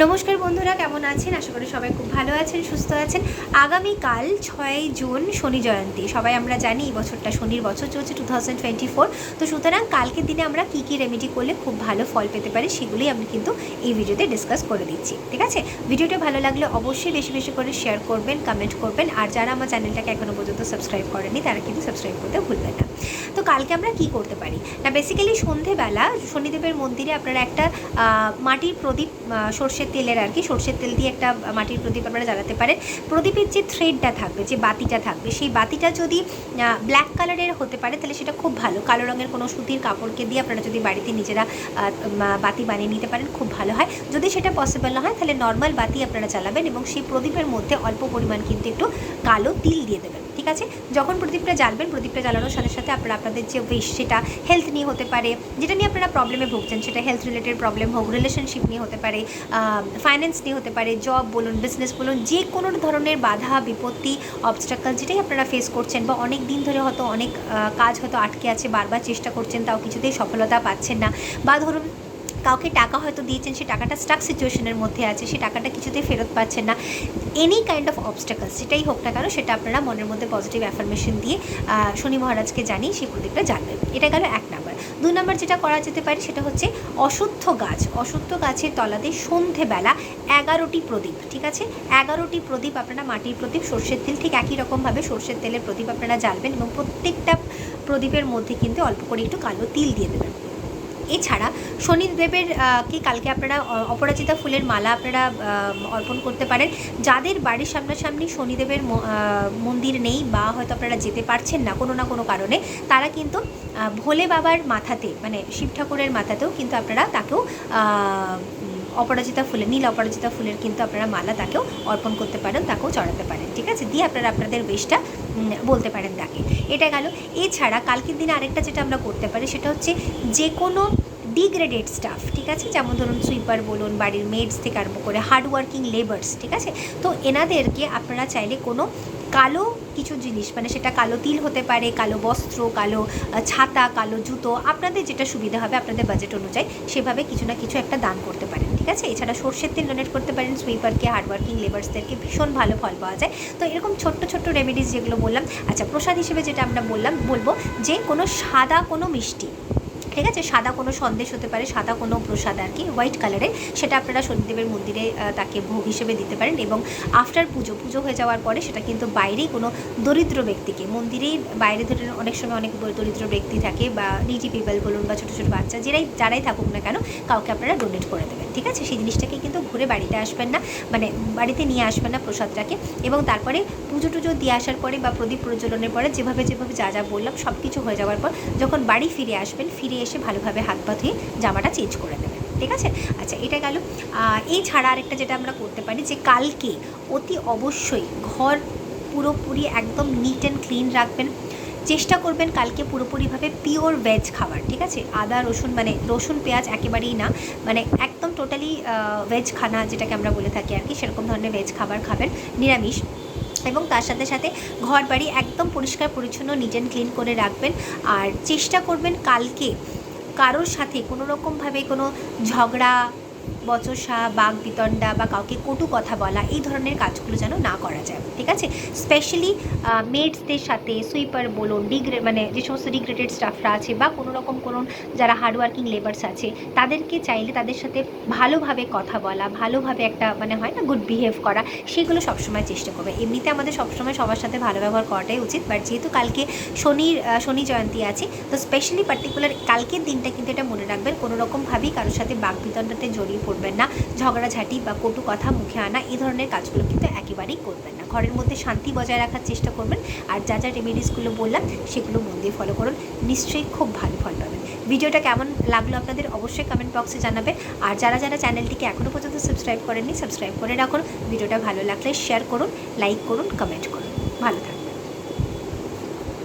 নমস্কার বন্ধুরা, কেমন আছেন? আশা করি সবাই খুব ভালো আছেন, সুস্থ আছেন। আগামীকাল 6 জুন শনি জয়ন্তী। সবাই আমরা জানি এই বছরটা শনির বছর চলছে 2024। তো সুতরাং কালকের দিনে আমরা কী কী রেমেডি করলে খুব ভালো ফল পেতে পারি সেগুলি আমি কিন্তু এই ভিডিওতে ডিসকাস করে দিচ্ছি। ঠিক আছে, ভিডিওটা ভালো লাগলে অবশ্যই বেশি বেশি করে শেয়ার করবেন, কমেন্ট করবেন। আর যারা আমার চ্যানেলটাকে এখনও পর্যন্ত সাবস্ক্রাইব করেনি তারা কিন্তু সাবস্ক্রাইব করতে ভুলবেন না। তো কালকে আমরা কি করতে পারি না, বেসিক্যালি সন্ধেবেলা শনিদেবের মন্দিরে আপনারা একটা মাটির প্রদীপ, সর্ষের তেলের আর কি, সর্ষের তেল দিয়ে একটা মাটির প্রদীপ আপনারা জ্বালাতে পারেন। প্রদীপের যে থ্রেডটা থাকবে, যে বাতিটা থাকবে, সেই বাতিটা যদি ব্ল্যাক কালারের হতে পারে তাহলে সেটা খুব ভালো। কালো রঙের কোনো সুতির কাপড়কে দিয়ে আপনারা যদি বাড়িতে নিজেরা বাতি বানিয়ে নিতে পারেন খুব ভালো হয়। যদি সেটা পসিবল না হয় তাহলে নর্মাল বাতি আপনারা জ্বালাবেন এবং সেই প্রদীপের মধ্যে অল্প পরিমাণ কিন্তু একটু কালো তিল দিয়ে দেবেন। ঠিক আছে, যখন প্রদীপটা জ্বালবেন, প্রদীপটা জ্বালানোর সাথে সাথে আপনারা আপনাদের যে উইশ, সেটা হেলথ নিয়ে হতে পারে, যেটা নিয়ে আপনারা প্রবলেমে ভুগছেন, সেটা হেলথ রিলেটেড প্রবলেম হোক, রিলেশনশিপ নিয়ে হতে পারে, ফাইন্যান্স নিয়ে হতে পারে, জব বলুন, বিজনেস বলুন, যে কোনো ধরনের বাধা বিপত্তি অবস্ট্রাকল যেটাই আপনারা ফেস করছেন, বা অনেক দিন ধরে হয়তো অনেক কাজ হয়তো আটকে আছে, বারবার চেষ্টা করছেন তাও কিছুতেই সফলতা পাচ্ছেন না, বা ধরুন কাউকে টাকা হয়তো দিয়েছেন, সে টাকাটা স্টাক সিচুয়েশনের মধ্যে আছে, সে টাকাটা কিছুতেই ফেরত পাচ্ছেন না, এনি কাইন্ড অফ অবস্টাকলস যেটাই হোক না কেন, সেটা আপনারা মনের মধ্যে পজিটিভ অ্যাফার্মেশন দিয়ে শনি মহারাজকে জানিয়ে সেই প্রদীপটা জানবেন। এটা গেল 1 নাম্বার। 2 নাম্বার যেটা করা যেতে পারে সেটা হচ্ছে অশ্বত্থ গাছের তলাতে সন্ধেবেলা 11টি প্রদীপ। ঠিক আছে, 11টি প্রদীপ আপনারা, মাটির প্রদীপ, সর্ষের তেল, ঠিক একই রকমভাবে সর্ষের তেলের প্রদীপ আপনারা জ্বালবেন এবং প্রত্যেকটা প্রদীপের মধ্যে কিন্তু অল্প করে একটু কালো তিল দিয়ে দেবেন। এছাড়া শনিদেবের কে কালকে আপনারা অপরাজিতা ফুলের মালা আপনারা অর্পণ করতে পারেন। যাদের বাড়ির সামনাসামনি শনিদেবের মন্দির নেই, বা হয়তো আপনারা যেতে পারছেন না কোনো না কোনো কারণে, তারা কিন্তু ভোলে বাবার মাথাতে, মানে শিব ঠাকুরের মাথাতেও কিন্তু আপনারা তাকেও অপরাজিতা ফুলের, নীল অপরাজিতা ফুলের কিন্তু আপনারা মালা তাকেও অর্পণ করতে পারেন, তাকেও চড়াতে পারেন। ঠিক আছে, দিয়ে আপনারা আপনাদের বেশটা বলতে পারেন তাকে। এটা গেল। এছাড়া কালকের দিনে আরেকটা যেটা আমরা করতে পারি সেটা হচ্ছে যে কোনো ডিগ্রেডেড স্টাফ, ঠিক আছে, যেমন ধরুন সুইপার বলুন, বাড়ির মেডস থেকে আরম্ভ করে হার্ডওয়ার্কিং লেবার্স, ঠিক আছে, তো এনাদেরকে আপনারা চাইলে কোনো কালো কিছু জিনিস, মানে সেটা কালো তিল হতে পারে, কালো বস্ত্র, কালো ছাতা, কালো জুতো, আপনাদের যেটা সুবিধা হবে আপনাদের বাজেট অনুযায়ী সেভাবে কিছু না কিছু একটা দান করতে পারেন। ঠিক আছে, এছাড়া সর্ষের তেল ডোনেট করতে পারেন সুইপারকে, হার্ডওয়ার্কিং লেবার্সদেরকে, ভীষণ ভালো ফল পাওয়া যায়। তো এরকম ছোট্ট ছোট্ট রেমেডিস যেগুলো বললাম। আচ্ছা, প্রসাদ হিসেবে যেটা আমরা বলবো যে কোনো সাদা কোনো মিষ্টি, ঠিক আছে, সাদা কোনো সন্দেশ হতে পারে, সাদা কোনো প্রসাদ আর কি, হোয়াইট কালারের, সেটা আপনারা শনিদেবের মন্দিরে তাকে ভোগ হিসেবে দিতে পারেন। এবং আফটার পুজো হয়ে যাওয়ার পরে সেটা কিন্তু বাইরেই কোনো দরিদ্র ব্যক্তিকে, মন্দিরেই বাইরে ধরে অনেক সময় অনেক দরিদ্র ব্যক্তি থাকে, বা নিজি পিপল বলুন, বা ছোটো ছোটো বাচ্চা যারাই থাকুক না কেন, কাউকে আপনারা ডোনেট করে দেবেন। ঠিক আছে, সেই জিনিসটাকে কিন্তু ঘুরে বাড়িতে আসবেন না, মানে বাড়িতে নিয়ে আসবেন না প্রসাদটাকে। এবং তারপরে পুজো দিয়ে আসার পরে বা প্রদীপ প্রজ্বলনের পরে যেভাবে যা বললাম সব কিছু হয়ে যাওয়ার পর যখন বাড়ি ফিরে আসবেন, ফিরে এসে ভালোভাবে হাত পা ধুয়ে জামাটা চেঞ্জ করে দেবেন। ঠিক আছে, আচ্ছা, এটা গেল। এই ছাড়া আরেকটা যেটা আমরা করতে পারি যে কালকে অতি অবশ্যই ঘর পুরোপুরি একদম নিট অ্যান্ড ক্লিন রাখবেন। চেষ্টা করবেন কালকে পুরোপুরিভাবে পিওর ভেজ খাবার। ঠিক আছে, আদা রসুন, মানে রসুন পেঁয়াজ একেবারেই না, মানে একদম টোটালি ভেজ খানা যেটাকে আমরা বলে থাকি আর কি, সেরকম ধরনের ভেজ খাবার খাবেন, নিরামিষ। এবং তার সাথে সাথে ঘর বাড়ি একদম পরিষ্কার পরিচ্ছন্ন, নিট অ্যান্ড ক্লিন করে রাখবেন। আর চেষ্টা করবেন কালকে কারোর সাথে কোনো রকমভাবে কোনো ঝগড়া, বচসা, বাক বিতণ্ডা, বা কাউকে কটু কথা বলা, এই ধরনের কাজগুলো যেন না করা যায়। ঠিক আছে, স্পেশালি মেডসদের সাথে, সুইপার বলুন, মানে যে সমস্ত ডিগ্রেডেড স্টাফরা আছে, বা কোনো রকম যারা হার্ডওয়ার্কিং লেবার্স আছে, তাদেরকে চাইলে তাদের সাথে ভালোভাবে কথা বলা, ভালোভাবে একটা মানে হয় না গুড বিহেভ করা, সেগুলো সবসময় চেষ্টা করবে। এমনিতে আমাদের সবসময় সবার সাথে ভালো ব্যবহার করাটাই উচিত, বাট যেহেতু কালকে শনি জয়ন্তী আছে, তো স্পেশালি পার্টিকুলার কালকের দিনটা কিন্তু এটা মনে রাখবেন, কোনো রকমভাবেই কারোর সাথে বাক বিতণ্ডাতে জড়িয়ে পড়বেন না, ঝগড়াঝাঁটি বা কটু কথা মুখে আনা, এই ধরনের কাজগুলো কিন্তু একেবারেই করবেন না। ঘরের মধ্যে শান্তি বজায় রাখার চেষ্টা করবেন। আর যা রেমেডিসগুলো বললাম সেগুলো মন দিয়ে ফলো করুন, নিশ্চয়ই খুব ভালো ফল পাবেন। ভিডিওটা কেমন লাগলো আপনাদের অবশ্যই কমেন্ট বক্সে জানাবেন। আর যারা চ্যানেলটিকে এখনও পর্যন্ত সাবস্ক্রাইব করেননি, সাবস্ক্রাইব করে রাখুন। ভিডিওটা ভালো লাগলে শেয়ার করুন, লাইক করুন, কমেন্ট করুন। ভালো থাকুন।